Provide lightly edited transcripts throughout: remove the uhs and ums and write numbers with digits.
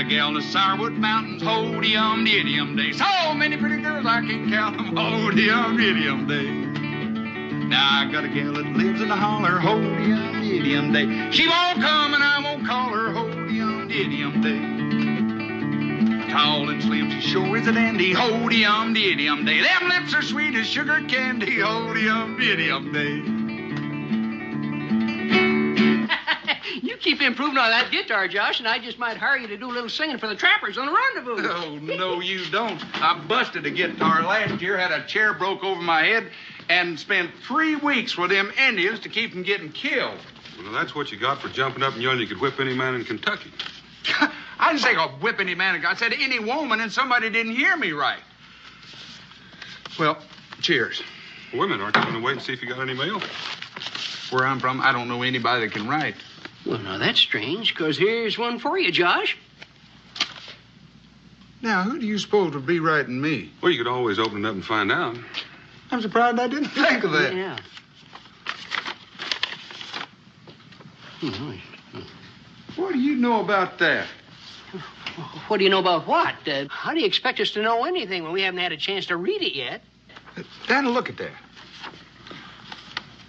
gal in the Sourwood Mountains, ho-de-um-de-idiom-day. So many pretty girls I can't count them, ho-de-um-de-idiom-day. Now I got a gal that lives in the holler, ho-de-um-de-idiom-day. She won't come and I won't call her, ho-de-um-de-idiom-day. Tall and slim, she sure is a dandy, ho-de-um-de-idiom-day. Them lips are sweet as sugar candy, ho-de-um-de-idiom-day. You keep improving on that guitar, Josh, and I just might hire you to do a little singing for the trappers on the rendezvous. Oh, no, you don't. I busted a guitar last year, had a chair broke over my head, and spent 3 weeks with them Indians to keep them getting killed. Well, that's what you got for jumping up and yelling you could whip any man in Kentucky. I didn't say I'll whip any man. I said any woman, and somebody didn't hear me right. Well, cheers. Well, wait a minute. Aren't you going to wait and see if you got any mail? Where I'm from, I don't know anybody that can write. Well, now, that's strange, because here's one for you, Josh. Now, who do you suppose would be writing me? Well, you could always open it up and find out. I'm surprised I didn't think of that. Yeah. What do you know about that? What do you know about what? How do you expect us to know anything when we haven't had a chance to read it yet? Daniel, look at that.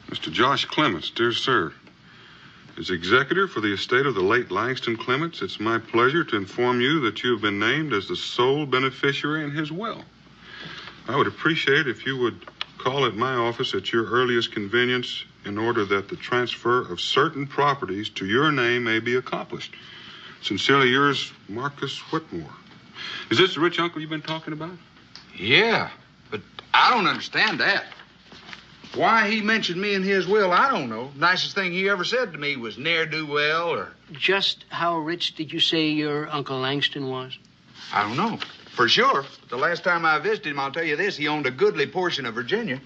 Mr. Josh Clements, dear sir. As executor for the estate of the late Langston Clements, it's my pleasure to inform you that you have been named as the sole beneficiary in his will. I would appreciate if you would call at my office at your earliest convenience in order that the transfer of certain properties to your name may be accomplished. Sincerely yours, Marcus Whitmore. Is this the rich uncle you've been talking about? Yeah, but I don't understand that. Why he mentioned me in his will, I don't know. Nicest thing he ever said to me was ne'er-do-well or... Just how rich did you say your Uncle Langston was? I don't know. For sure. The last time I visited him, I'll tell you this, he owned a goodly portion of Virginia.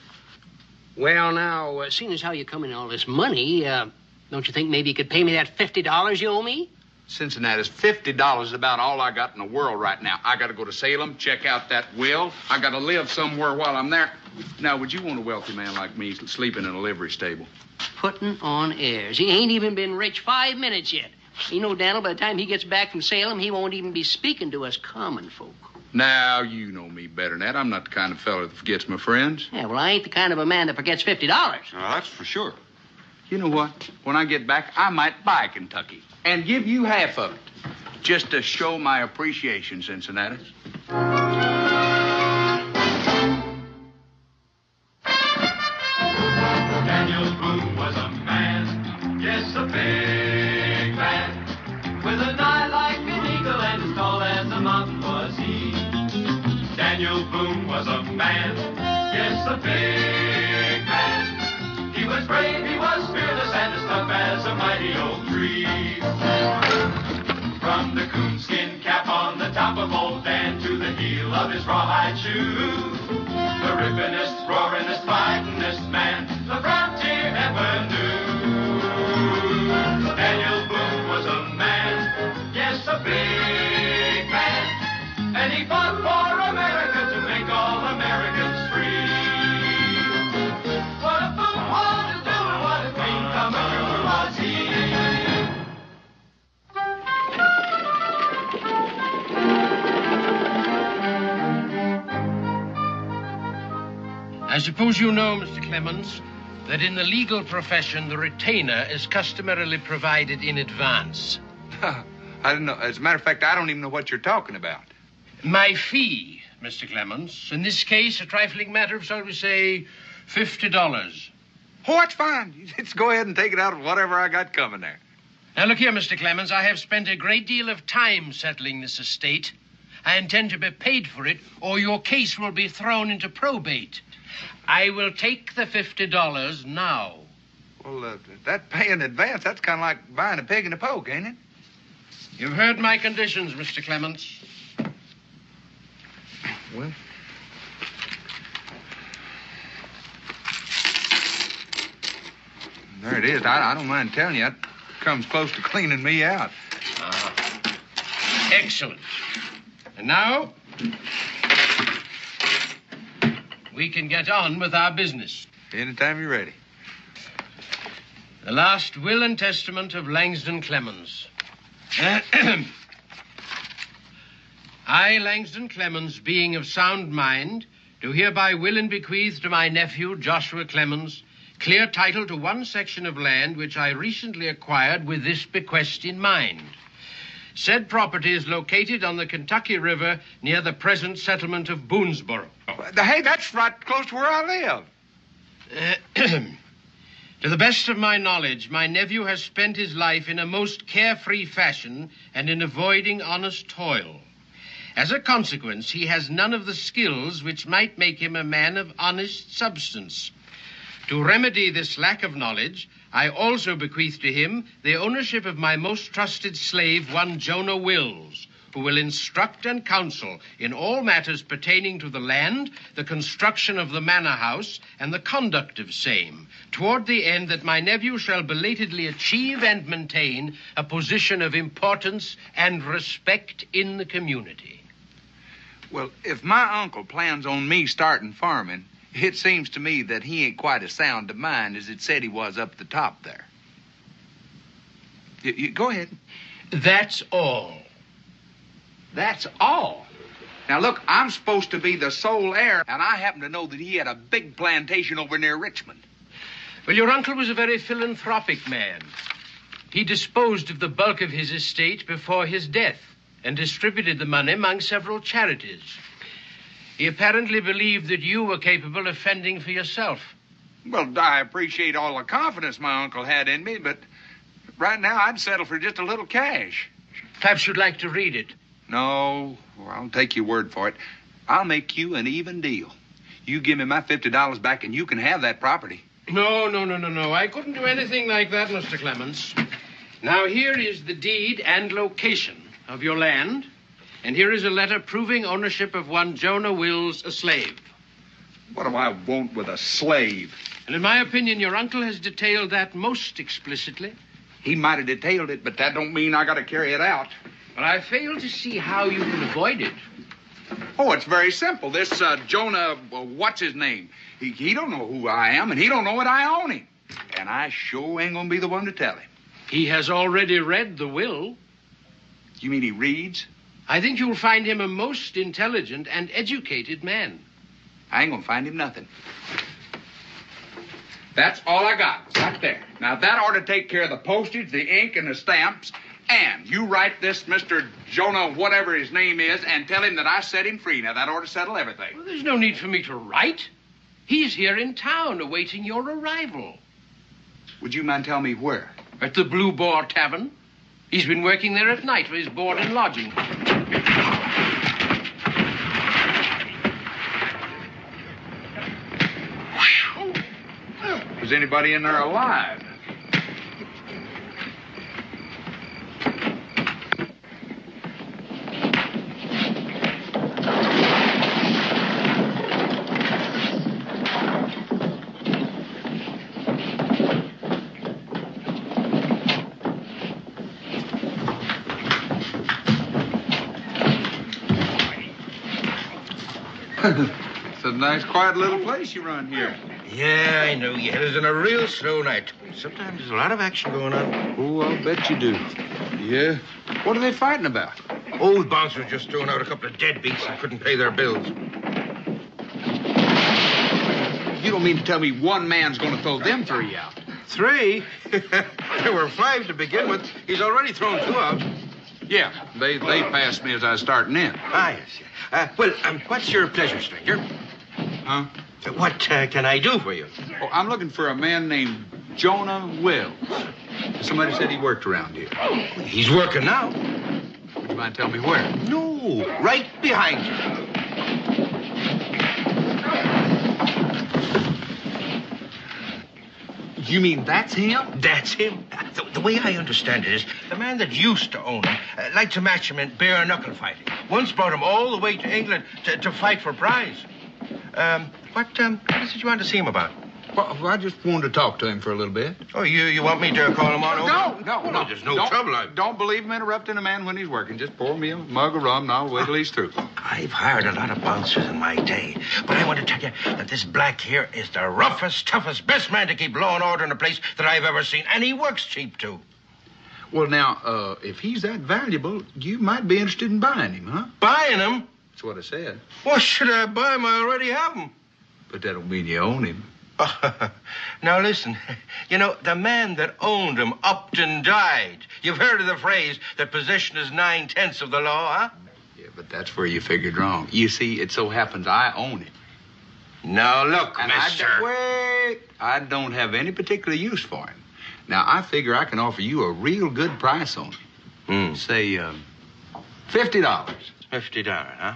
Well, now, seeing as how you come in all this money, don't you think maybe you could pay me that $50 you owe me? Cincinnati's $50 is about all I got in the world right now. I got to go to Salem, check out that will. I got to live somewhere while I'm there. Now, would you want a wealthy man like me sleeping in a livery stable? Putting on airs. He ain't even been rich 5 minutes yet. You know, Daniel, by the time he gets back from Salem, he won't even be speaking to us common folk. Now, you know me better than that. I'm not the kind of fellow that forgets my friends. Yeah, well, I ain't the kind of a man that forgets $50. That's for sure. You know what? When I get back, I might buy Kentucky and give you half of it, just to show my appreciation, Cincinnati. Daniel Boone was a man, yes, a big man, with an eye like an eagle and as tall as a mountain was he. Daniel Boone was a man, yes, a big man. He was brave, he was fearless, and as tough as a mighty oak tree. From the coonskin cap on the top of old Dan to the heel of his rawhide shoe, the rippin'est, roaring'est, fighting'est man the frontier ever knew. Daniel Boone was a man, yes, a big man, and he fought for America to make all Americans free. What a Boone wanted to do and what a dream come true was he. I suppose you know, Mr. Clemens, that in the legal profession, the retainer is customarily provided in advance. I didn't know. As a matter of fact, I don't even know what you're talking about. My fee, Mr. Clemens, in this case, a trifling matter of, shall we say, $50. Oh, that's fine. Just go ahead and take it out of whatever I got coming there. Now, look here, Mr. Clemens, I have spent a great deal of time settling this estate. I intend to be paid for it, or your case will be thrown into probate. I will take the $50 now. Well, that pay in advance, that's kind of like buying a pig in a poke, ain't it? You've heard my conditions, Mr. Clemens. Well, there it is. I don't mind telling you, that comes close to cleaning me out. Excellent. And now, we can get on with our business. Anytime you're ready. The last will and testament of Langston Clemens. I, Langston Clemens, being of sound mind, do hereby will and bequeath to my nephew, Joshua Clemens, clear title to one section of land which I recently acquired with this bequest in mind. Said property is located on the Kentucky River near the present settlement of Boonesboro. Hey, that's right close to where I live. To the best of my knowledge, my nephew has spent his life in a most carefree fashion and in avoiding honest toil. As a consequence, he has none of the skills which might make him a man of honest substance. To remedy this lack of knowledge, I also bequeath to him the ownership of my most trusted slave, one Jonah Wills, who will instruct and counsel in all matters pertaining to the land, the construction of the manor house, and the conduct of same, toward the end that my nephew shall belatedly achieve and maintain a position of importance and respect in the community. Well, if my uncle plans on me starting farming, it seems to me that he ain't quite as sound of mind as it said he was up the top there. Go ahead. That's all. That's all. Now, look, I'm supposed to be the sole heir, and I happen to know that he had a big plantation over near Richmond. Well, your uncle was a very philanthropic man. He disposed of the bulk of his estate before his death and distributed the money among several charities. He apparently believed that you were capable of fending for yourself. Well, I appreciate all the confidence my uncle had in me, but right now I'd settle for just a little cash. Perhaps you'd like to read it. No, well, I'll take your word for it. I'll make you an even deal. You give me my $50 back and you can have that property. No. I couldn't do anything like that, Mr. Clemens. Now, here is the deed and location of your land, and here is a letter proving ownership of one Jonah Wills, a slave. What do I want with a slave? And in my opinion, your uncle has detailed that most explicitly. He might have detailed it, but that don't mean I got to carry it out. But I fail to see how you can avoid it. Oh, it's very simple. This Jonah, what's his name? He don't know who I am, and he don't know that I own him. And I sure ain't gonna be the one to tell him. He has already read the will. You mean he reads? I think you'll find him a most intelligent and educated man. I ain't gonna find him nothing. That's all I got, right there. Now, that ought to take care of the postage, the ink, and the stamps. And you write this Mr. Jonah, whatever his name is, and tell him that I set him free. Now, that ought to settle everything. Well, there's no need for me to write. He's here in town awaiting your arrival. Would you mind telling me where? At the Blue Boar Tavern. He's been working there at night for his board and lodging. Is anybody in there alive? It's a nice, quiet little place you run here. Yeah, I know. You hit us in a real slow night. Sometimes there's a lot of action going on. Oh, I'll bet you do. Yeah? What are they fighting about? Old bouncers just throwing out a couple of deadbeats that couldn't pay their bills. You don't mean to tell me one man's going to throw them three out? 3? There were 5 to begin with. He's already thrown 2 out. Yeah, they passed me as I was starting in. Ah, yes. Well, what's your pleasure, stranger? Huh? What can I do for you? Oh, I'm looking for a man named Jonah Wills. Somebody said he worked around here. He's working now. Would you mind telling me where? No, right behind you. You mean that's him? That's him. The way I understand it is, the man that used to own him liked to match him in bare knuckle fighting. Once brought him all the way to England to fight for prize. What is it you want to see him about? Well, I just wanted to talk to him for a little bit. Oh, you want me to call him on over? No. There's no trouble. Don't believe him interrupting a man when he's working. Just pour me a mug of rum and I'll wait till he's through. I've hired a lot of bouncers in my day, but I want to tell you that this black here is the roughest, toughest, best man to keep law and order in a place that I've ever seen, and he works cheap, too. Well, now, if he's that valuable, you might be interested in buying him, huh? Buying him? That's what I said. What should I buy him? I already have him. But that don't mean you own him. Now, listen. You know, the man that owned him upped and died. You've heard of the phrase that possession is 9/10 of the law, huh? Yeah, but that's where you figured wrong. You see, it so happens I own him. Now, look, And mister. I don't have any particular use for him. Now, I figure I can offer you a real good price on him. Say, $50. $50, huh?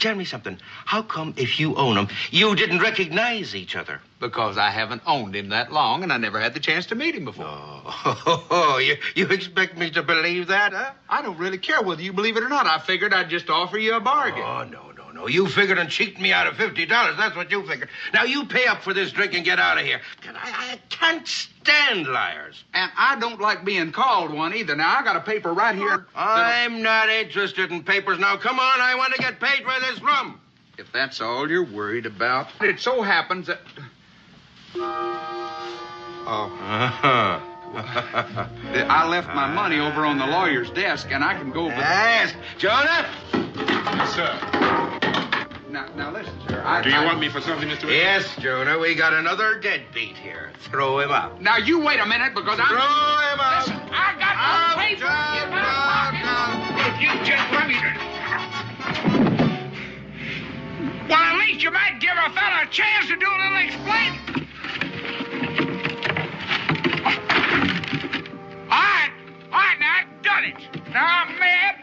Tell me something. How come if you own him, you didn't recognize each other? Because I haven't owned him that long, and I never had the chance to meet him before. Oh, you expect me to believe that, huh? I don't really care whether you believe it or not. I figured I'd just offer you a bargain. Oh, no. You figured on cheating me out of $50. That's what you figured. Now, you pay up for this drink and get out of here. I can't stand liars. And I don't like being called one either. Now, I got a paper right here. I'm not interested in papers. Now, come on. I want to get paid for this rum. If that's all you're worried about. It so happens that... I left my money over on the lawyer's desk, and I can go... Yes. Jonah? Yes, sir. Now listen, sir. Do you want me for something, Mr. Wilson? Yes, Jonah. We got another deadbeat here. Throw him out. Now, you wait a minute, because Throw him out. Listen, I got no paper in my pocket. If you just let me... Well, at least you might give a fella a chance to do a little explaining. All right, now I've done it. Now I'm mad.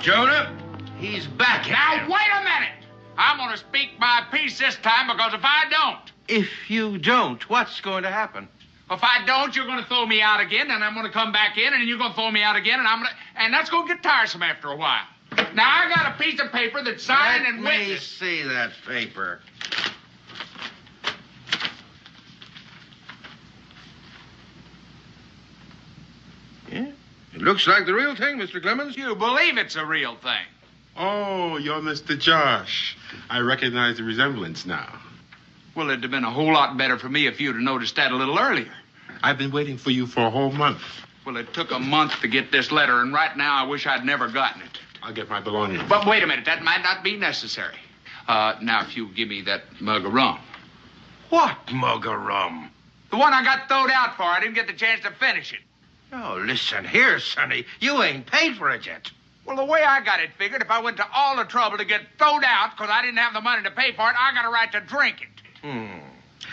Jonah, he's back. Now, wait a minute. I'm going to speak my piece this time, because if I don't... If you don't, what's going to happen? If I don't, you're going to throw me out again, and I'm going to come back in, and then you're going to throw me out again, and that's going to get tiresome after a while. Now, I got a piece of paper that's signed and Let me witnessed. see that paper. Yeah, it looks like the real thing, Mr. Clemens. You believe it's a real thing. Oh, you're Mr. Josh. I recognize the resemblance now. Well, it'd have been a whole lot better for me if you'd have noticed that a little earlier. I've been waiting for you for a whole month. Well, it took a month to get this letter, and right now I wish I'd never gotten it. I'll get my belongings. But wait a minute, that might not be necessary. Now, if you give me that mug of rum. What mug of rum? The one I got throwed out for. I didn't get the chance to finish it. Oh, listen here, Sonny. You ain't paid for it yet. Well, the way I got it figured, if I went to all the trouble to get thrown out because I didn't have the money to pay for it, I got a right to drink it.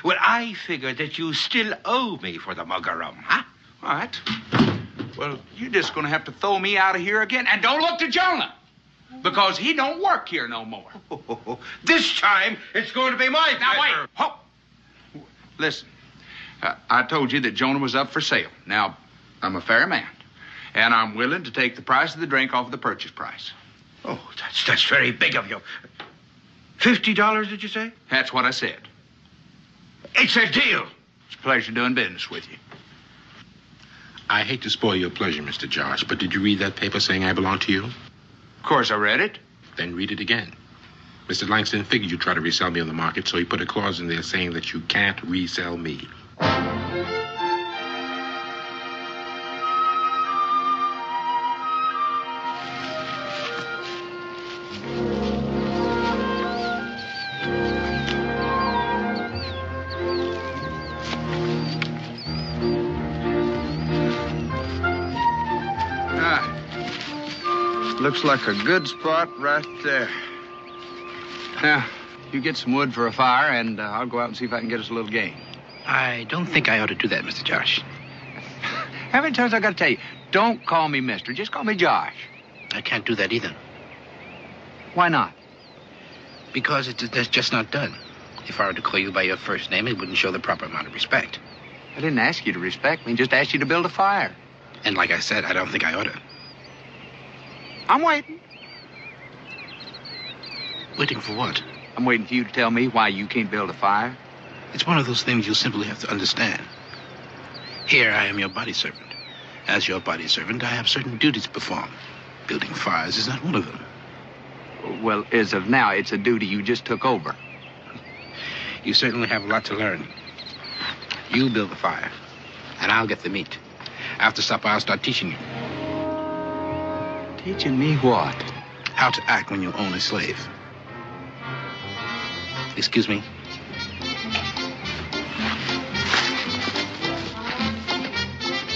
Well, I figured that you still owe me for the mug of rum, huh? All right. Well, you're just going to have to throw me out of here again. And don't look to Jonah, because he don't work here no more. This time, it's going to be my Now, pleasure. wait. Oh. Listen, I told you that Jonah was up for sale. Now, I'm a fair man, and I'm willing to take the price of the drink off of the purchase price. Oh, that's very big of you. $50, did you say? That's what I said. It's a deal. It's a pleasure doing business with you. I hate to spoil your pleasure, Mr. Josh, but did you read that paper saying I belong to you? Of course I read it. Then read it again. Mr. Langston figured you'd try to resell me on the market, so he put a clause in there saying that you can't resell me. Looks like a good spot right there. Now, you get some wood for a fire, and I'll go out and see if I can get us a little game. I don't think I ought to do that, Mr. Josh. How many times I got to tell you? Don't call me mister. Just call me Josh. I can't do that either. Why not? Because that's just not done. If I were to call you by your first name, it wouldn't show the proper amount of respect. I didn't ask you to respect me. Just asked you to build a fire. And like I said, I don't think I ought to. I'm waiting. Waiting for what? I'm waiting for you to tell me why you can't build a fire. It's one of those things you'll simply have to understand. Here, I am your body servant. As your body servant, I have certain duties to perform. Building fires is not one of them. Well, as of now, it's a duty you just took over. You certainly have a lot to learn. You build the fire, and I'll get the meat. After supper, I'll start teaching you. Teaching me what? How to act when you own a slave. Excuse me.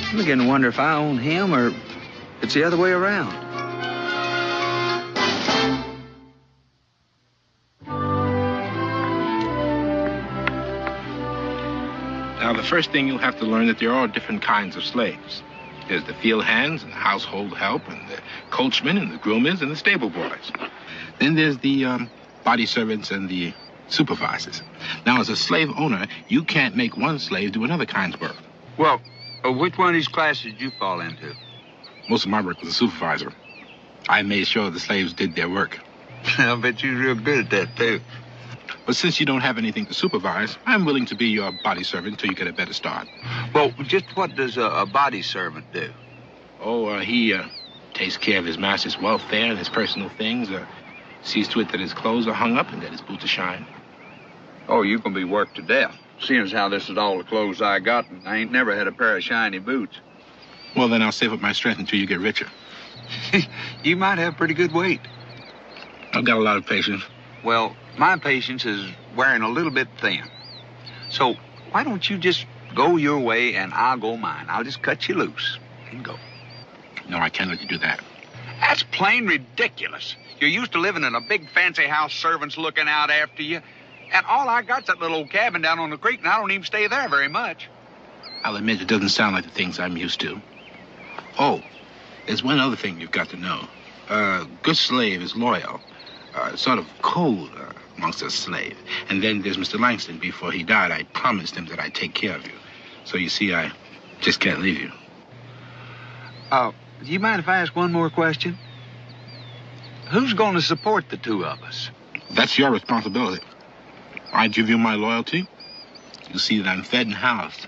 I'm beginning to wonder if I own him or it's the other way around. Now, the first thing you'll have to learn that there are different kinds of slaves. There's the field hands and the household help and the coachmen and the groomers and the stable boys. Then there's the body servants and the supervisors. Now, as a slave owner, you can't make one slave do another kind's work. Well, which one of these classes did you fall into? Most of my work was a supervisor. I made sure the slaves did their work. I bet you're real good at that, too. But since you don't have anything to supervise, I'm willing to be your body servant until you get a better start. Well, just what does a body servant do? Oh, he takes care of his master's welfare and his personal things, sees to it that his clothes are hung up and that his boots are shined. Oh, you're going to be worked to death, seeing as how this is all the clothes I got, and I ain't never had a pair of shiny boots. Well, then I'll save up my strength until you get richer. You might have pretty good weight. I've got a lot of patience. Well, my patience is wearing a little bit thin. So why don't you just go your way and I'll go mine? I'll just cut you loose and go. No, I can't let you do that. That's plain ridiculous. You're used to living in a big fancy house, servants looking out after you. And all I got's that little old cabin down on the creek, and I don't even stay there very much. I'll admit it doesn't sound like the things I'm used to. Oh, there's one other thing you've got to know. A good slave is loyal. Sort of cold amongst a slave. And then there's Mr. Langston. Before he died, I promised him that I'd take care of you. So you see, I just can't leave you. Do you mind if I ask one more question? Who's going to support the two of us? That's your responsibility. I give you my loyalty. You see that I'm fed and housed.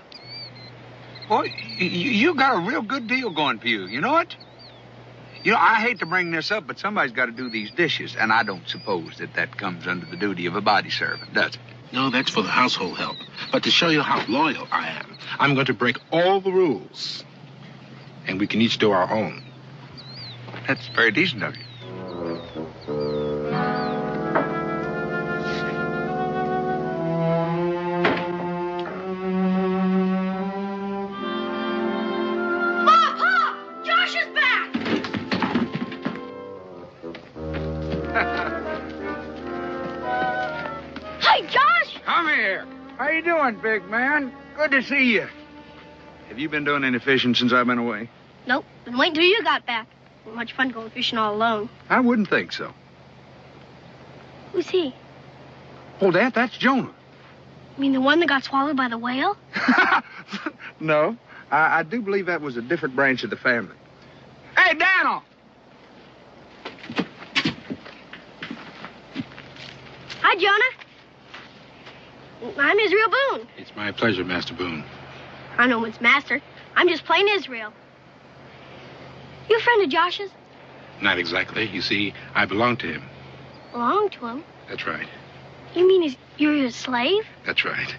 Well, you got a real good deal going for you. You know it? You know, I hate to bring this up, but somebody's got to do these dishes, and I don't suppose that comes under the duty of a body servant, does it? No, that's for the household help. But to show you how loyal I am, I'm going to break all the rules. And we can each do our own. That's very decent of you. Big man. Good to see you. Have you been doing any fishing since I've been away? Nope. Been waiting till you got back. Not much fun going fishing all alone. I wouldn't think so. Who's he? Oh, that's Jonah. You mean the one that got swallowed by the whale? No. I do believe that was a different branch of the family. Hey, Daniel! Hi, Jonah. I'm Israel Boone. It's my pleasure, Master Boone. I know it's Master. I'm just plain Israel. You a friend of Josh's? Not exactly. You see, I belong to him. Belong to him? That's right. You mean you're his slave? That's right.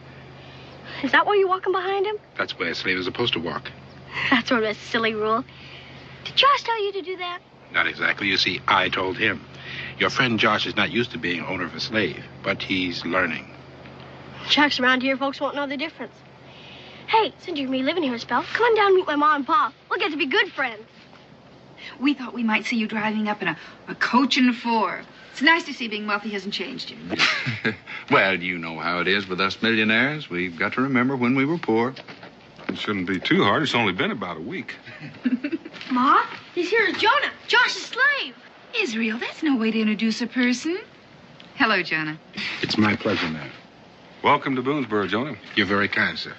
Is that why you're walking behind him? That's why a slave is supposed to walk. That's sort of a silly rule. Did Josh tell you to do that? Not exactly. You see, I told him. Your friend Josh is not used to being owner of a slave, but he's learning. Shucks, around here, folks won't know the difference. Hey, since you're going to be living here a spell, come on down and meet my mom and pa. We'll get to be good friends. We thought we might see you driving up in a coach and four. It's nice to see being wealthy hasn't changed you. Well, you know how it is with us millionaires. We've got to remember when we were poor. It shouldn't be too hard. It's only been about a week. Ma, this here is Jonah, Josh's slave. Israel, that's no way to introduce a person. Hello, Jonah. It's my pleasure, ma'am. Welcome to Boonesboro, Jonah. You're very kind, sir.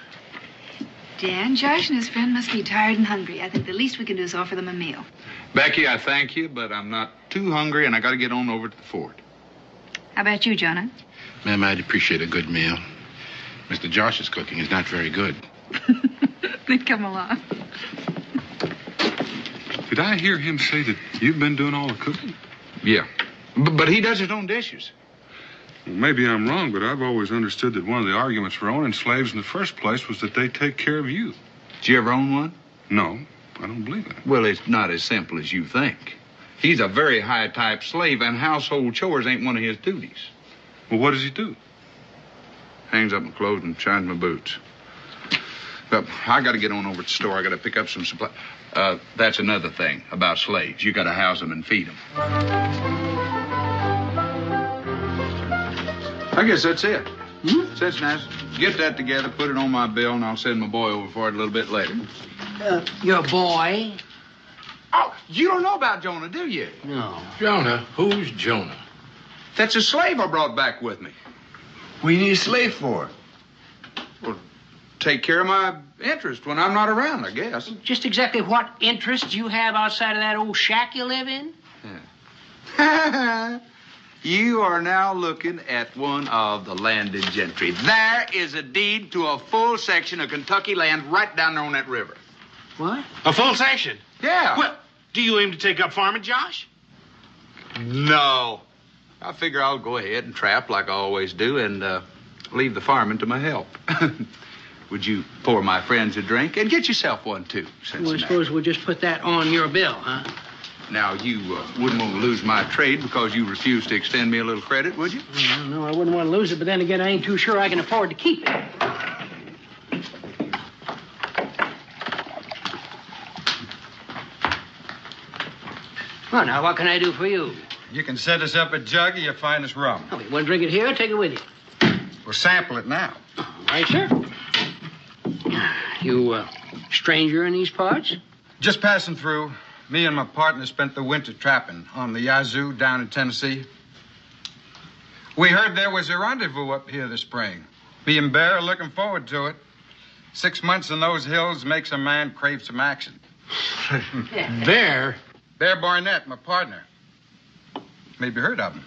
Dan, Josh and his friend must be tired and hungry. I think the least we can do is offer them a meal. Becky, I thank you, but I'm not too hungry, and I got to get on over to the fort. How about you, Jonah? Ma'am, I'd appreciate a good meal. Mr. Josh's cooking is not very good. Then come along. Did I hear him say that you've been doing all the cooking? Yeah. But he does his own dishes. Well, maybe I'm wrong, but I've always understood that one of the arguments for owning slaves in the first place was that they take care of you. Did you ever own one? No, I don't believe that. Well, it's not as simple as you think. He's a very high-type slave, and household chores ain't one of his duties. Well, what does he do? Hangs up my clothes and shines my boots. But I got to get on over to the store. I got to pick up some supply. That's another thing about slaves. You got to house them and feed them. I guess that's it. That's nice. Get that together, put it on my bill, and I'll send my boy over for it a little bit later. Your boy? Oh, you don't know about Jonah, do you? No. Jonah? Who's Jonah? That's a slave I brought back with me. What do you need a slave for? Well, take care of my interest when I'm not around, I guess. Just exactly what interests you have outside of that old shack you live in? Yeah. You are now looking at one of the landed gentry. There is a deed to a full section of Kentucky land right down there on that river. What? A full section? Yeah. Well, do you aim to take up farming, Josh? No. I figure I'll go ahead and trap like I always do and leave the farming to my help. Would you pour my friends a drink? And get yourself one, too. Well, I suppose we'll just put that on your bill, huh? Now, you wouldn't want to lose my trade because you refused to extend me a little credit, would you? Well, no, I wouldn't want to lose it, but then again, I ain't too sure I can afford to keep it. Well, now, what can I do for you? You can set us up a jug of your finest rum. Oh, you want to drink it here or take it with you? We'll sample it now. All right, sir. You, stranger in these parts? Just passing through. Me and my partner spent the winter trapping on the Yazoo down in Tennessee. We heard there was a rendezvous up here this spring. Me and Bear are looking forward to it. 6 months in those hills makes a man crave some action. Bear? Bear Barnett, my partner. Maybe heard of him.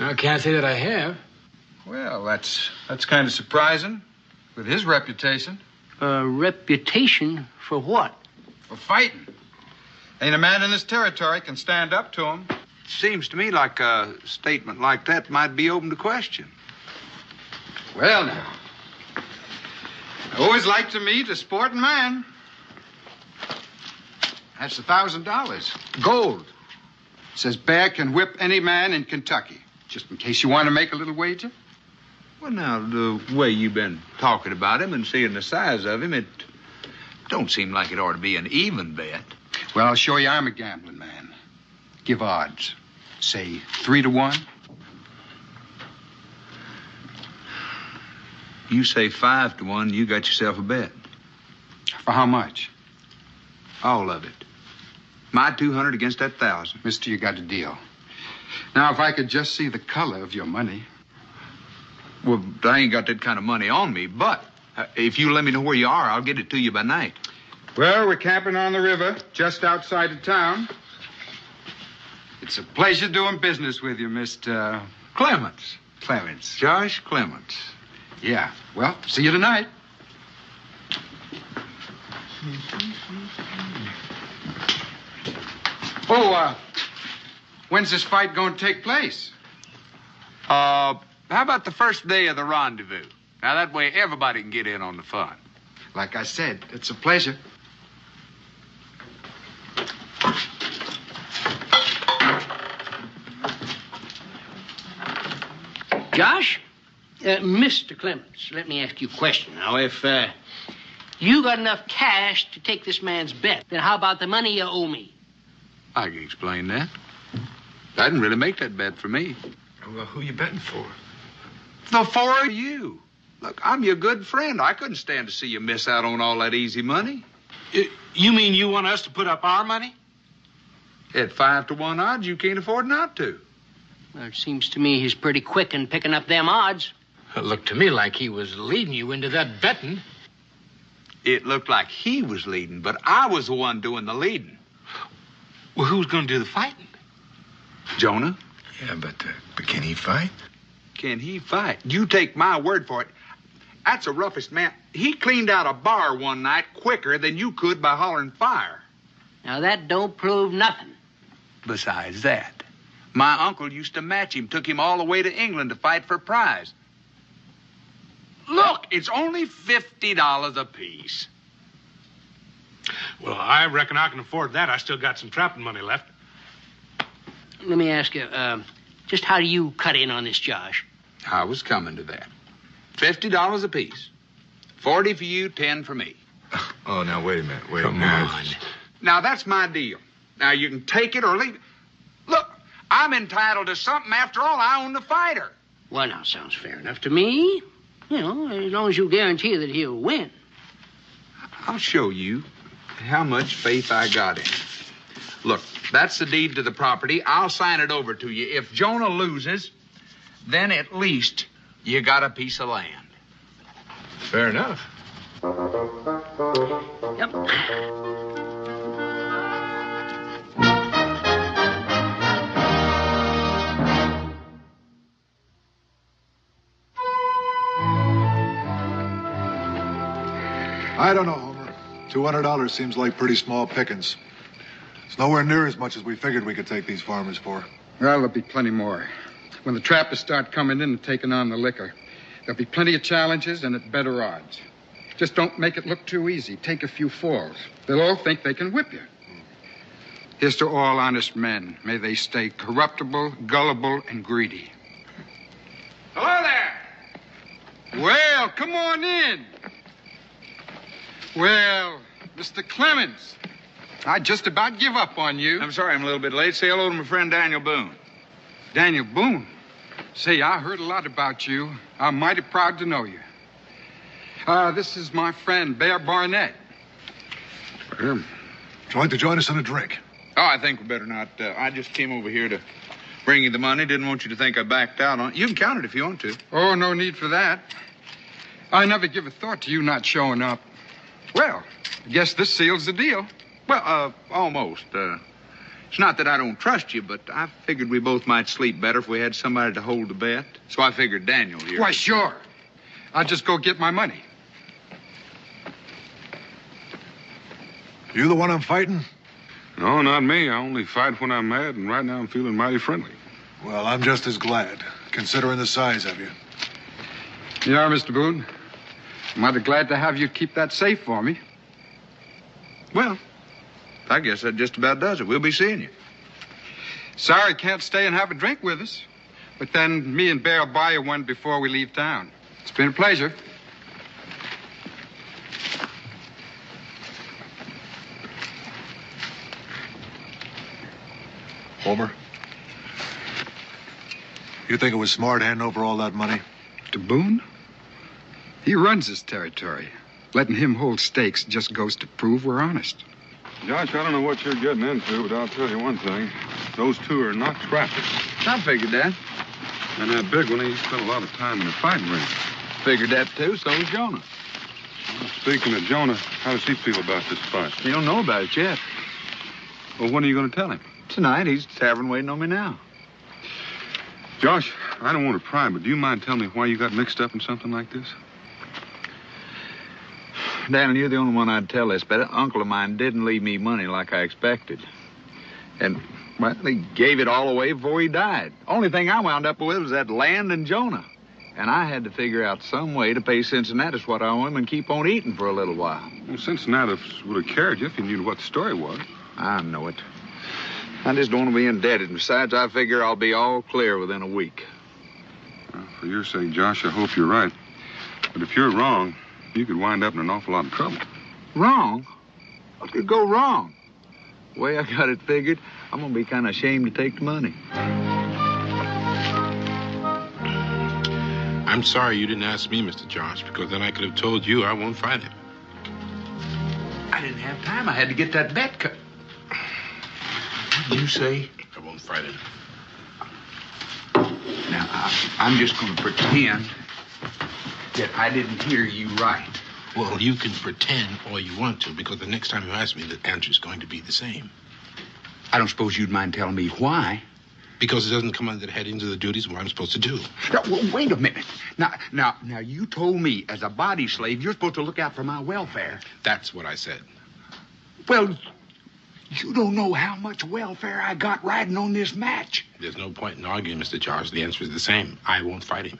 I can't say that I have. Well, that's kind of surprising with his reputation. Reputation for what? For fighting. Ain't a man in this territory can stand up to him. Seems to me like a statement like that might be open to question. Well, now. I always like to meet a sporting man. That's $1,000. Gold. Says Bear can whip any man in Kentucky. Just in case you want to make a little wager. Well, now, the way you've been talking about him and seeing the size of him, it don't seem like it ought to be an even bet. Well, I'll show you I'm a gambling man. Give odds. Say 3-1. You say 5-1, you got yourself a bet. For how much? All of it. My 200 against that 1,000. Mister, you got a deal. Now, if I could just see the color of your money. Well, I ain't got that kind of money on me, but if you let me know where you are, I'll get it to you by night. Well, we're camping on the river, just outside of town. It's a pleasure doing business with you, Mr. Clements. Clements. Josh Clements. Yeah. Well, see you tonight. Oh, when's this fight going to take place? How about the first day of the rendezvous? Now, that way everybody can get in on the fun. Like I said, it's a pleasure. Josh? Mr. Clements, let me ask you a question. Now, if you got enough cash to take this man's bet, then how about the money you owe me? I can explain that. I didn't really make that bet for me. Well, who you betting for? The four of you. Look, I'm your good friend. I couldn't stand to see you miss out on all that easy money. You mean you want us to put up our money? At 5-1 odds, you can't afford not to. Well, it seems to me he's pretty quick in picking up them odds. It looked to me like he was leading you into that betting. It looked like he was leading, but I was the one doing the leading. Well, who's going to do the fighting? Jonah. Yeah, but can he fight? Can he fight? You take my word for it. That's the roughest man. He cleaned out a bar one night quicker than you could by hollering fire. Now, that don't prove nothing. Besides that, My uncle used to match him, took him all the way to England to fight for prize. Look, it's only $50 apiece. Well, I reckon I can afford that. I still got some trapping money left. Let me ask you, just how do you cut in on this, Josh? I was coming to that. $50 apiece. 40 for you, 10 for me. Oh, now, wait a minute. Come on. Now, that's my deal. Now, you can take it or leave it. Look, I'm entitled to something. After all, I own the fighter. Well, now, sounds fair enough to me. You know, as long as you guarantee that he'll win. I'll show you how much faith I got in. Look, that's the deed to the property. I'll sign it over to you. If Jonah loses, then at least you got a piece of land. Fair enough. Yep. I don't know, Homer. $200 seems like pretty small pickings. It's nowhere near as much as we figured we could take these farmers for. Well, there'll be plenty more. When the trappers start coming in and taking on the liquor, there'll be plenty of challenges and at better odds. Just don't make it look too easy. Take a few falls. They'll all think they can whip you. Here's to all honest men. May they stay corruptible, gullible, and greedy. Hello there. Well, come on in. Well, Mr. Clemens, I just about give up on you. I'm sorry I'm a little bit late. Say hello to my friend Daniel Boone. Daniel Boone? Say, I heard a lot about you. I'm mighty proud to know you. This is my friend, Bear Barnett. Would you like to join us in a drink? Oh, I think we better not. I just came over here to bring you the money. Didn't want you to think I backed out on it. You can count it if you want to. Oh, no need for that. I never give a thought to you not showing up. Well, I guess this seals the deal. Well, almost. It's not that I don't trust you, but I figured we both might sleep better if we had somebody to hold the bet. So I figured Daniel here. Why, sure. I'll just go get my money. You the one I'm fighting? No, not me. I only fight when I'm mad, and right now I'm feeling mighty friendly. Well, I'm just as glad, considering the size of you. You are, Mr. Boone. I'm mighty glad to have you keep that safe for me. Well, I guess that just about does it. We'll be seeing you. Sorry I can't stay and have a drink with us. But then me and Bear will buy you one before we leave town. It's been a pleasure. Homer, you think it was smart handing over all that money? To Boone? He runs this territory. Letting him hold stakes just goes to prove we're honest. Josh, I don't know what you're getting into, but I'll tell you one thing. Those two are not trappers. I figured that. And that big one, he spent a lot of time in the fighting ring. Figured that, too. So does Jonah. Well, speaking of Jonah, how does he feel about this fight? He don't know about it yet. Well, when are you going to tell him? Tonight. He's at the tavern waiting on me now. Josh, I don't want to pry, but do you mind telling me why you got mixed up in something like this? Daniel, you're the only one I'd tell this, but an uncle of mine didn't leave me money like I expected. And, well, he gave it all away before he died. Only thing I wound up with was that land and Jonah. And I had to figure out some way to pay Cincinnatus what I owe him and keep on eating for a little while. Well, Cincinnatus would have carried you if he knew what the story was. I know it. I just don't want to be indebted. And besides, I figure I'll be all clear within a week. Well, for your sake, Josh, I hope you're right. But if you're wrong, you could wind up in an awful lot of trouble. Wrong? What could go wrong? The way I got it figured, I'm going to be kind of ashamed to take the money. I'm sorry you didn't ask me, Mr. Josh, because then I could have told you I won't fight him. I didn't have time. I had to get that bet cut. What did you say? I won't fight him. Now, I'm just going to pretend that I didn't hear you right. Well, you can pretend all you want to, because the next time you ask me, the answer's going to be the same. I don't suppose you'd mind telling me why. Because it doesn't come under the headings of the duties of what I'm supposed to do. Now, wait a minute. Now, you told me as a body slave, you're supposed to look out for my welfare. That's what I said. Well, You don't know how much welfare I got riding on this match. There's no point in arguing, Mr. Charles. The answer is the same. I won't fight him.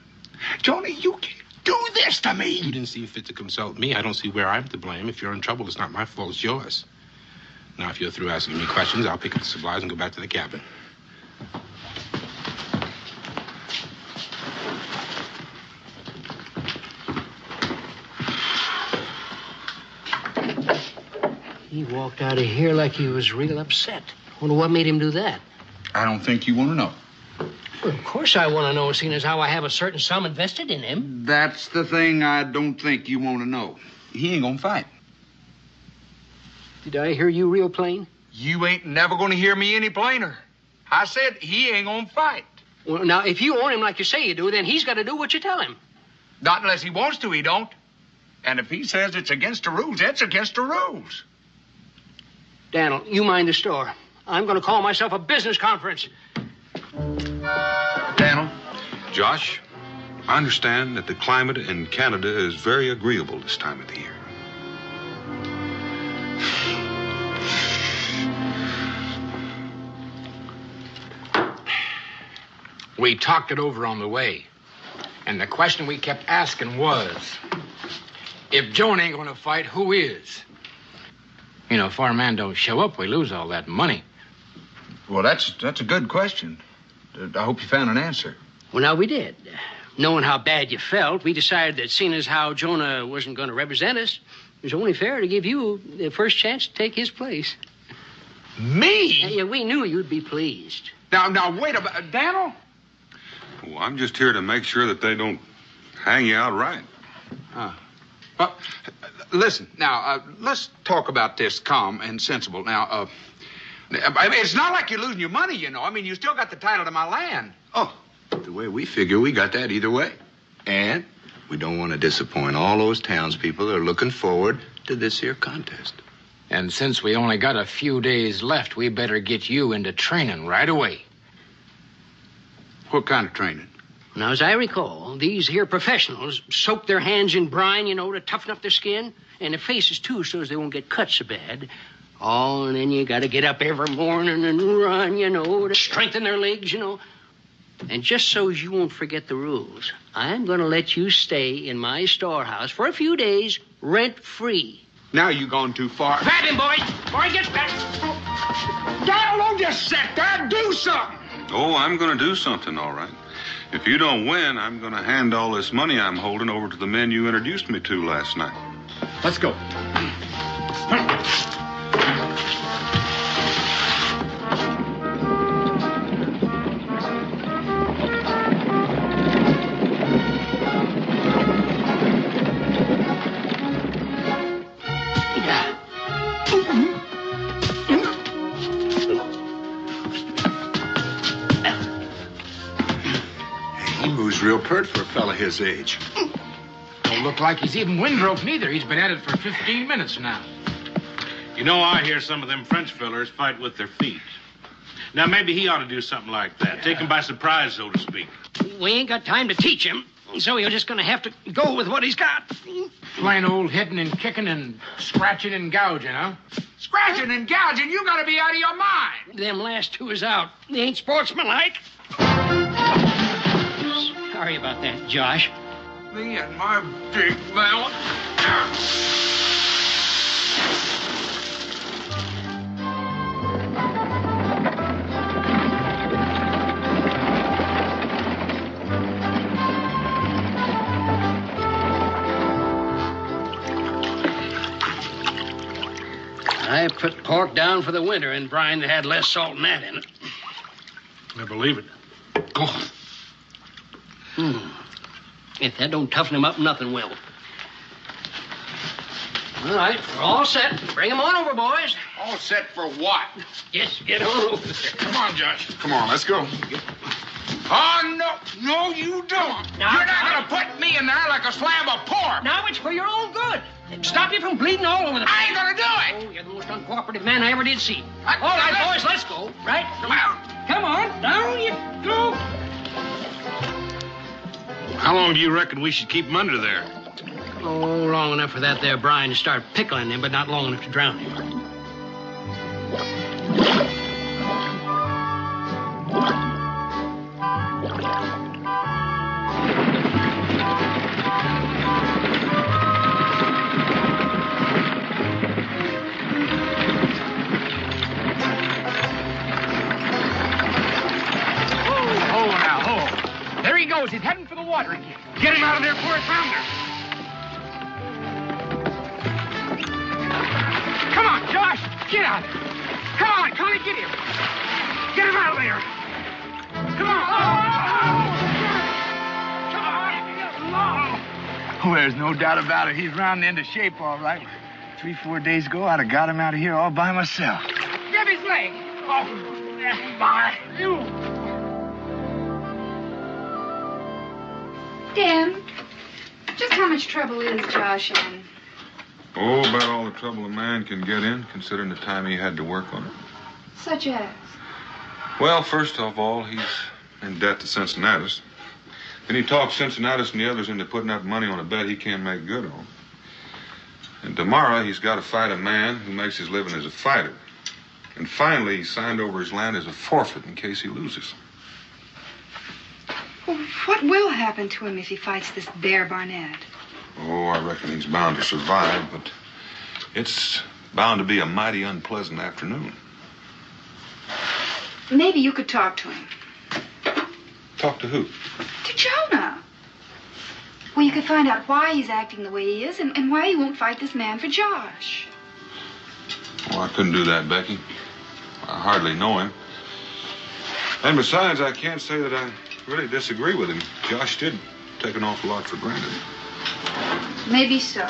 Jonah, you can't do this to me. You didn't see fit to consult me. I don't see where I'm to blame. If you're in trouble, it's not my fault, it's yours. Now, if you're through asking me questions, I'll pick up the supplies and go back to the cabin. He walked out of here like he was real upset. Wonder what made him do that. I don't think you want to know. Well, of course I want to know, seeing as how I have a certain sum invested in him. That's the thing I don't think you want to know. He ain't gonna fight. Did I hear you real plain? You ain't never gonna hear me any plainer. I said he ain't gonna fight. Well, now, if you own him like you say you do, then he's got to do what you tell him. Not unless he wants to, he don't. And if he says it's against the rules, it's against the rules. Daniel, you mind the store. I'm going to call myself a business conference. Daniel? Josh, I understand that the climate in Canada is very agreeable this time of the year. We talked it over on the way. And the question we kept asking was, if Jonah ain't gonna fight, who is? You know, if our man don't show up, we lose all that money. Well, that's a good question. I hope you found an answer. Well, now, we did. Knowing how bad you felt, we decided that seeing as how Jonah wasn't going to represent us, it was only fair to give you the first chance to take his place. Me? Yeah, we knew you'd be pleased. Now, wait a minute. Daniel? Well, I'm just here to make sure that they don't hang you out right. Well, listen, now, let's talk about this calm and sensible. Now, I mean, it's not like you're losing your money, you know. I mean, you still got the title to my land. Oh, the way we figure, we got that either way. And we don't want to disappoint all those townspeople that are looking forward to this here contest. And since we only got a few days left, we better get you into training right away. What kind of training? Now, as I recall, these here professionals soak their hands in brine, you know, to toughen up their skin, and their faces, too, so as they won't get cut so bad. Oh, and then you got to get up every morning and run, you know, to strengthen their legs, you know. And just so as you won't forget the rules, I'm going to let you stay in my storehouse for a few days, rent-free. Now you've gone too far. Grab him, boys, before he gets back. Daniel, don't just sit there. Do something. Oh, I'm going to do something, all right. If you don't win, I'm going to hand all this money I'm holding over to the men you introduced me to last night. Let's go. Real pert for a fella his age. Don't look like he's even windbroke neither. He's been at it for 15 minutes now. You know, I hear some of them French fellers fight with their feet. Now, maybe he ought to do something like that. Take him by surprise, so to speak. We ain't got time to teach him, so you're just going to have to go with what he's got. Plain old hitting and kicking and scratching and gouging, huh? Scratching and gouging? You got to be out of your mind. Them last two is out. They ain't sportsmanlike. Sorry about that, Josh. Me and my big mouth. I put pork down for the winter in brine that had less salt than that in it. I believe it. Oh. If that don't toughen him up, nothing will. All right, we're all set. Bring him on over, boys. All set for what? Yes, get on over there. Come on, Josh. Come on, let's go. Oh, no. No, you don't. Now, You're not going to put me in there like a slab of pork. Now it's for your own good. Stop you from bleeding all over the place. I ain't going to do it. Oh, you're the most uncooperative man I ever did see. All right, boys, let's go. Right? Come on. Down you go. How long do you reckon we should keep him under there? Oh, long enough for that there brine to start pickling him, but not long enough to drown him. water again. Get him out of there before it founders. Come on, Josh. Get out. Come on, Connie, get him. Get him out of there. Come on. Oh, there's no doubt about it. He's rounding into shape, all right. 3-4 days ago, I'd have got him out of here all by myself. Grab his leg. Oh, my. Dan, just how much trouble is Josh in? Oh, about all the trouble a man can get in, considering the time he had to work on it. Such as? Well, first of all, he's in debt to Cincinnatus. Then he talks Cincinnatus and the others into putting up money on a bet he can't make good on. And tomorrow, he's got to fight a man who makes his living as a fighter. And finally, he signed over his land as a forfeit in case he loses. Well, what will happen to him if he fights this Bear Barnett? Oh, I reckon he's bound to survive, but it's bound to be a mighty unpleasant afternoon. Maybe you could talk to him. Talk to who? To Jonah. Well, you could find out why he's acting the way he is and why he won't fight this man for Josh. Oh, I couldn't do that, Becky. I hardly know him. And besides, I can't say that I really disagree with him. Josh did take an awful lot for granted. Maybe so.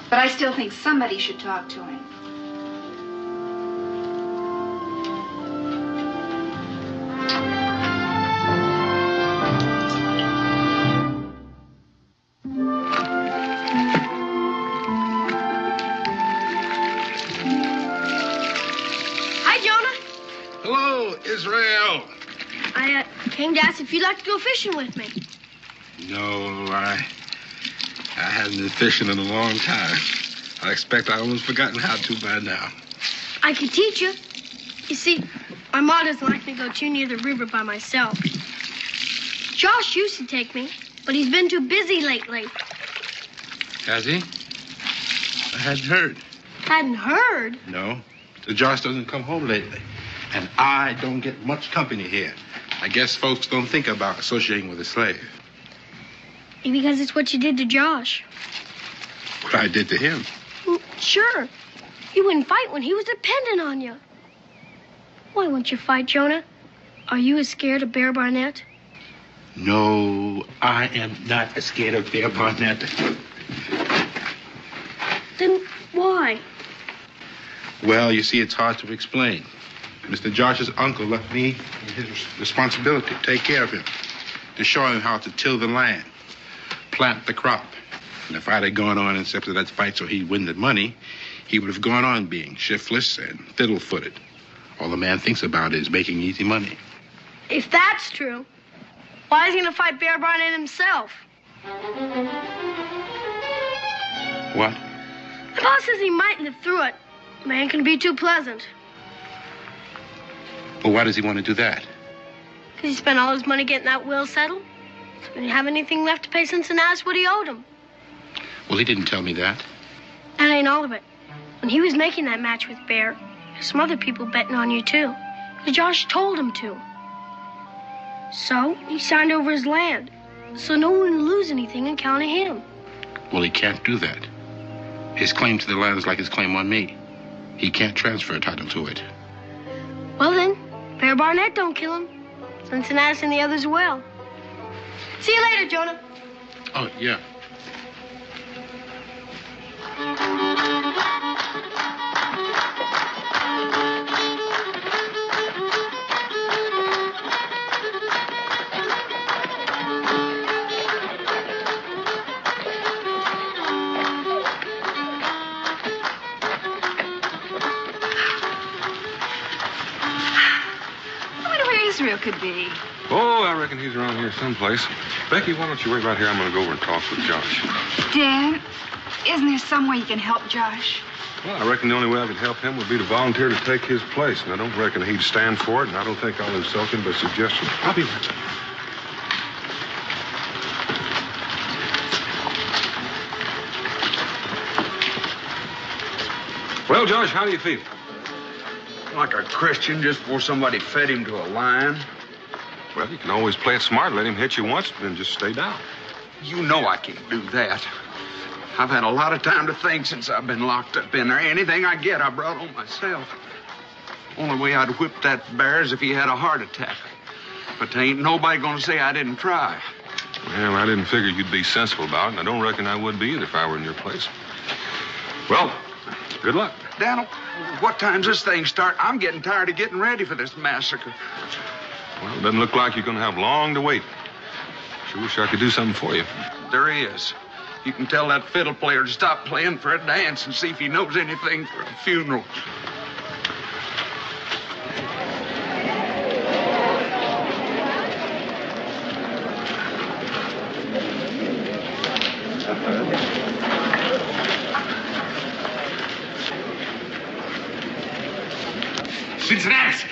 But I still think somebody should talk to him. Hi, Jonah. Hello, Israel. I came to ask if you'd like to go fishing with me. No, I haven't been fishing in a long time. I expect I almost forgotten how to by now. I could teach you. You see, my mom doesn't like me to go too near the river by myself. Josh used to take me, but he's been too busy lately. Has he? I hadn't heard. Hadn't heard? No. The Josh doesn't come home lately. And I don't get much company here. I guess folks don't think about associating with a slave. Maybe because it's what you did to Josh. What I did to him. Sure. You wouldn't fight when he was dependent on you. Why won't you fight, Jonah? Are you as scared of Bear Barnett? No, I am not scared of Bear Barnett. Then why? Well, you see, it's hard to explain. Mr. Josh's uncle left me his responsibility to take care of him, to show him how to till the land, plant the crop. And if I'd have gone on and accepted that fight so he'd win the money, he would have gone on being shiftless and fiddle-footed. All the man thinks about is making easy money. If that's true, why is he going to fight Bear Barnett himself? What? The boss says he might live through it. Man can be too pleasant. Well, why does he want to do that? Because he spent all his money getting that will settled. So he didn't have anything left to pay Cincinnatus what he owed him. Well, he didn't tell me that. That ain't all of it. When he was making that match with Bear, there's some other people betting on you, too. Because Josh told him to. So he signed over his land. So no one would lose anything on account of him. Well, he can't do that. His claim to the land is like his claim on me. He can't transfer a title to it. Well, then, Bear Barnett don't kill him. Cincinnatus and the others will. See you later, Jonah. Oh, yeah. Israel could be. Oh, I reckon he's around here someplace. Becky, why don't you wait right here? I'm going to go over and talk with Josh. Dan, isn't there some way you can help Josh? Well, I reckon the only way I could help him would be to volunteer to take his place. And I don't reckon he'd stand for it, and I don't think I'll insult him by suggestion. I'll be right back. Well, Josh, how do you feel? Like a Christian just before somebody fed him to a lion. Well, you can always play it smart. Let him hit you once, then just stay down. You know I can't do that. I've had a lot of time to think since I've been locked up in there. Anything I get, I brought on myself. Only way I'd whip that bear is if he had a heart attack. But there ain't nobody gonna say I didn't try. Well, I didn't figure you'd be sensible about it, and I don't reckon I would be either if I were in your place. Well, good luck. Daniel, what time's this thing start? I'm getting tired of getting ready for this massacre. Well, it doesn't look like you're going to have long to wait. Sure wish I could do something for you. There is. You can tell that fiddle player to stop playing for a dance and see if he knows anything for a funeral. Cincinnati,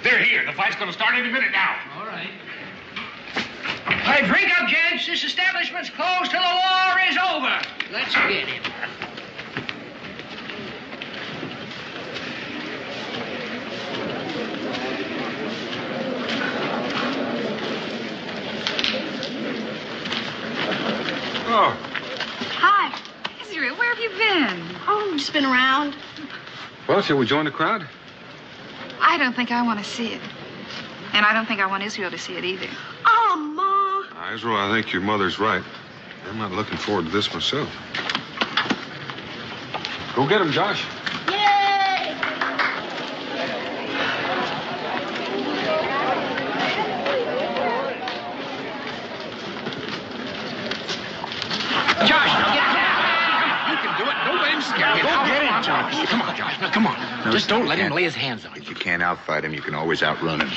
they're here. The fight's going to start any minute now. All right. Hey, drink up, gents. This establishment's closed till the war is over. Let's get it. Oh. Hi. Israel, where have you been? Oh, just been around. Well, shall we join the crowd? I don't think I want to see it. And I don't think I want Israel to see it either. Oh, Ma. Israel, I think your mother's right. I'm not looking forward to this myself. Go get him, Josh. Yay! Josh, now get down. You can do it. Don't let him scare you. Go get him, Josh. Come on, Josh. Now, come on. No, Just don't you let him can't. lay his hands on you. If you can't outfight him, you can always outrun him.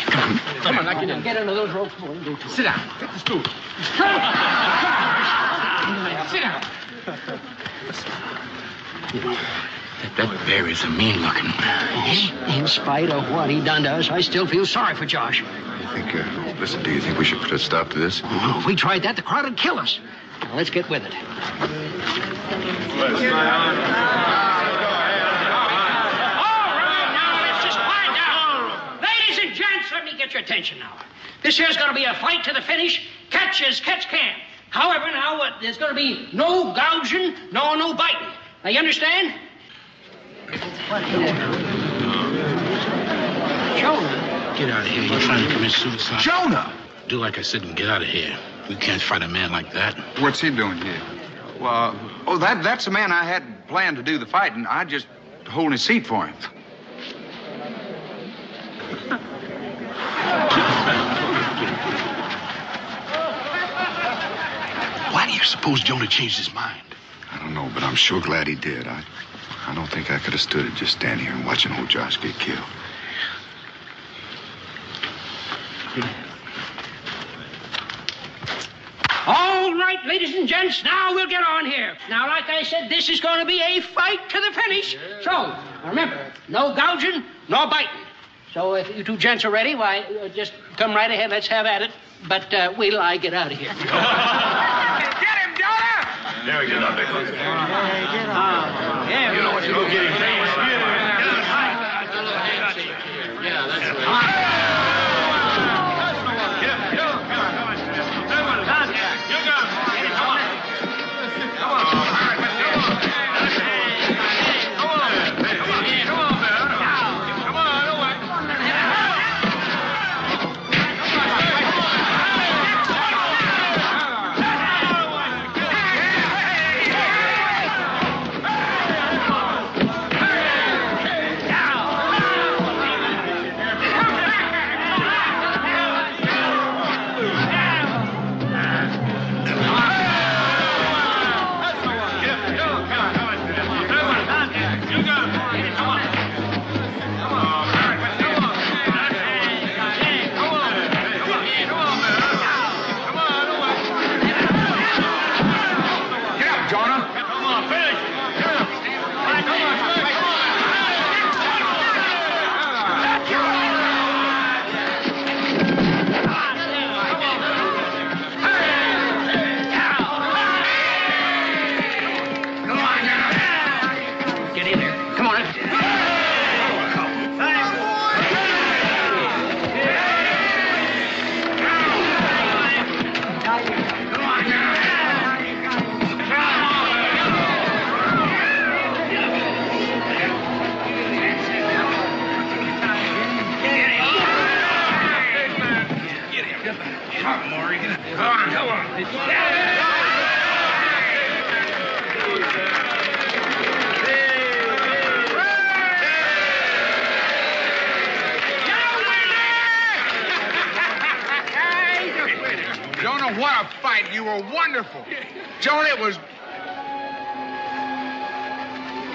Come on, now get under those ropes. Boy, and go to it. Sit down. Take the stool. Sit down. That bear is a mean looking. In spite of what he done to us, I still feel sorry for Josh. Listen, do you think we should put a stop to this? Oh, if we tried that, the crowd would kill us. Now, let's get with it. All right, now let's just quiet down. Ladies and gents, let me get your attention now. This here's going to be a fight to the finish. Catch as catch can. However, now, there's going to be no gouging, no biting. Now, you understand? Jonah. Get out of here. You're trying to commit suicide. Jonah! Do like I said and get out of here. We can't fight a man like that. What's he doing here? Well, that's the man I had planned to do the fighting. I just hold his seat for him. Why do you suppose Jonah changed his mind? I don't know, but I'm sure glad he did. I don't think I could have stood it just standing here and watching old Josh get killed. All right, ladies and gents, now we'll get on here. Now, like I said, this is going to be a fight to the finish. Yeah. So, remember, no gouging, no biting. So if you two gents are ready, why, just come right ahead. Let's have at it. But wait till I get out of here. Get him, Jonah! There we go. Get on. Yeah, You know what you go get him. Yeah, that's right. right. You were wonderful. Jonah, it was...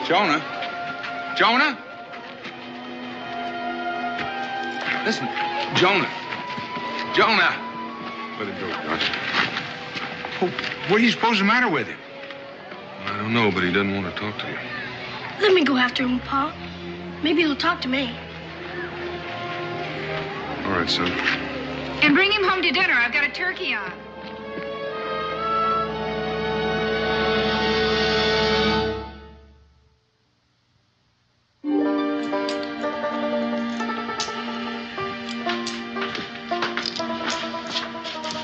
Jonah? Jonah? Listen, Jonah. Jonah. Let him go, Josh. What do you suppose is the matter with him? I don't know, but he doesn't want to talk to you. Let me go after him, Pa. Maybe he'll talk to me. All right, son. And bring him home to dinner. I've got a turkey on.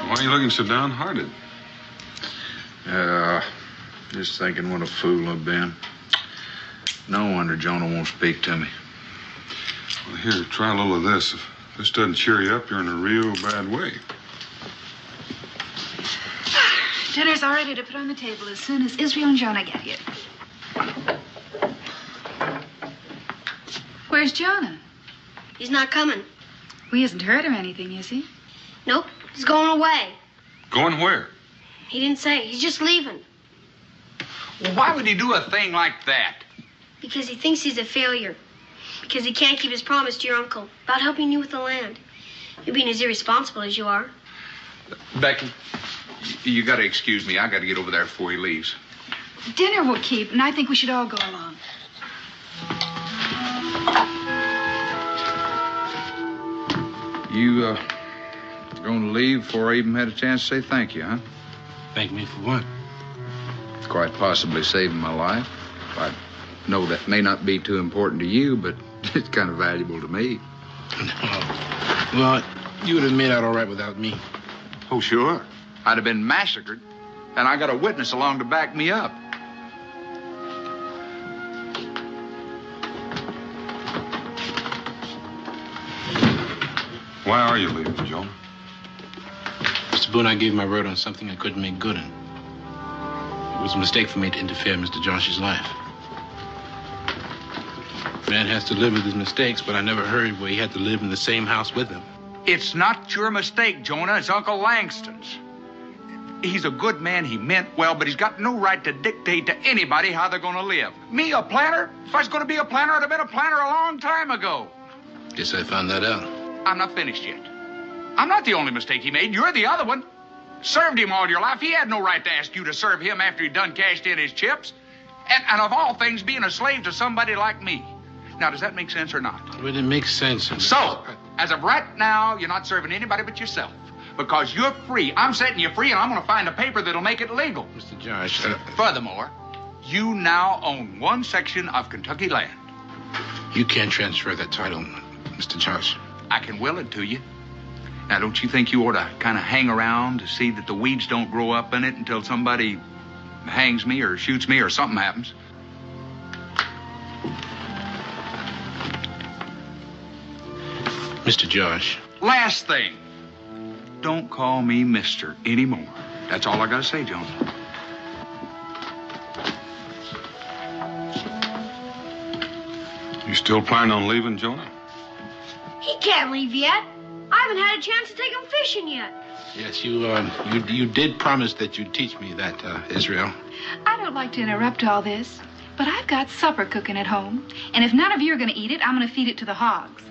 Why are you looking so downhearted? Just thinking what a fool I've been. No wonder Jonah won't speak to me. Well, here, try a little of this. If this doesn't cheer you up, you're in a real bad way. Dinner's all ready to put on the table as soon as Israel and Jonah get here. Where's Jonah? He's not coming. Well, he hasn't heard or anything, is he? Nope, he's going away. Going where? He didn't say. He's just leaving. Well, why would he do a thing like that? Because he thinks he's a failure. Because he can't keep his promise to your uncle about helping you with the land. You're being as irresponsible as you are. Becky, you got to excuse me. I got to get over there before he leaves. Dinner will keep, and I think we should all go along. You, going to leave before I even had a chance to say thank you, huh? Thank me for what? Quite possibly saving my life. I know that may not be too important to you, but it's kind of valuable to me. Well, you would have made out all right without me. Oh, sure. I'd have been massacred, and I got a witness along to back me up. Why are you leaving, Jonah? Mr. Boone, I gave my word on something I couldn't make good in. It was a mistake for me to interfere in Mr. Josh's life. Man has to live with his mistakes, but I never heard where he had to live in the same house with him. It's not your mistake, Jonah. It's Uncle Langston's. He's a good man. He meant well, but he's got no right to dictate to anybody how they're going to live. Me, a planter? If I was going to be a planter, I'd have been a planter a long time ago. Guess I found that out. I'm not finished yet. I'm not the only mistake he made. You're the other one. Served him all your life. He had no right to ask you to serve him after he'd done cashed in his chips. And of all things, being a slave to somebody like me. Now, does that make sense or not? Well, it makes sense. So, as of right now, you're not serving anybody but yourself. Because you're free. I'm setting you free, and I'm going to find a paper that'll make it legal. Mr. Josh, Furthermore, you now own one section of Kentucky land. You can't transfer that title, Mr. Josh. I can will it to you. Now, don't you think you ought to kind of hang around to see that the weeds don't grow up in it until somebody hangs me or shoots me or something happens? Mr. Josh. Last thing. Don't call me Mister anymore. That's all I got to say, Jonah. You still planning on leaving, Jonah? He can't leave yet. I haven't had a chance to take him fishing yet. Yes, you did promise that you'd teach me that, Israel. I don't like to interrupt all this, but I've got supper cooking at home. And if none of you are going to eat it, I'm going to feed it to the hogs.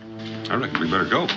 I reckon we better go.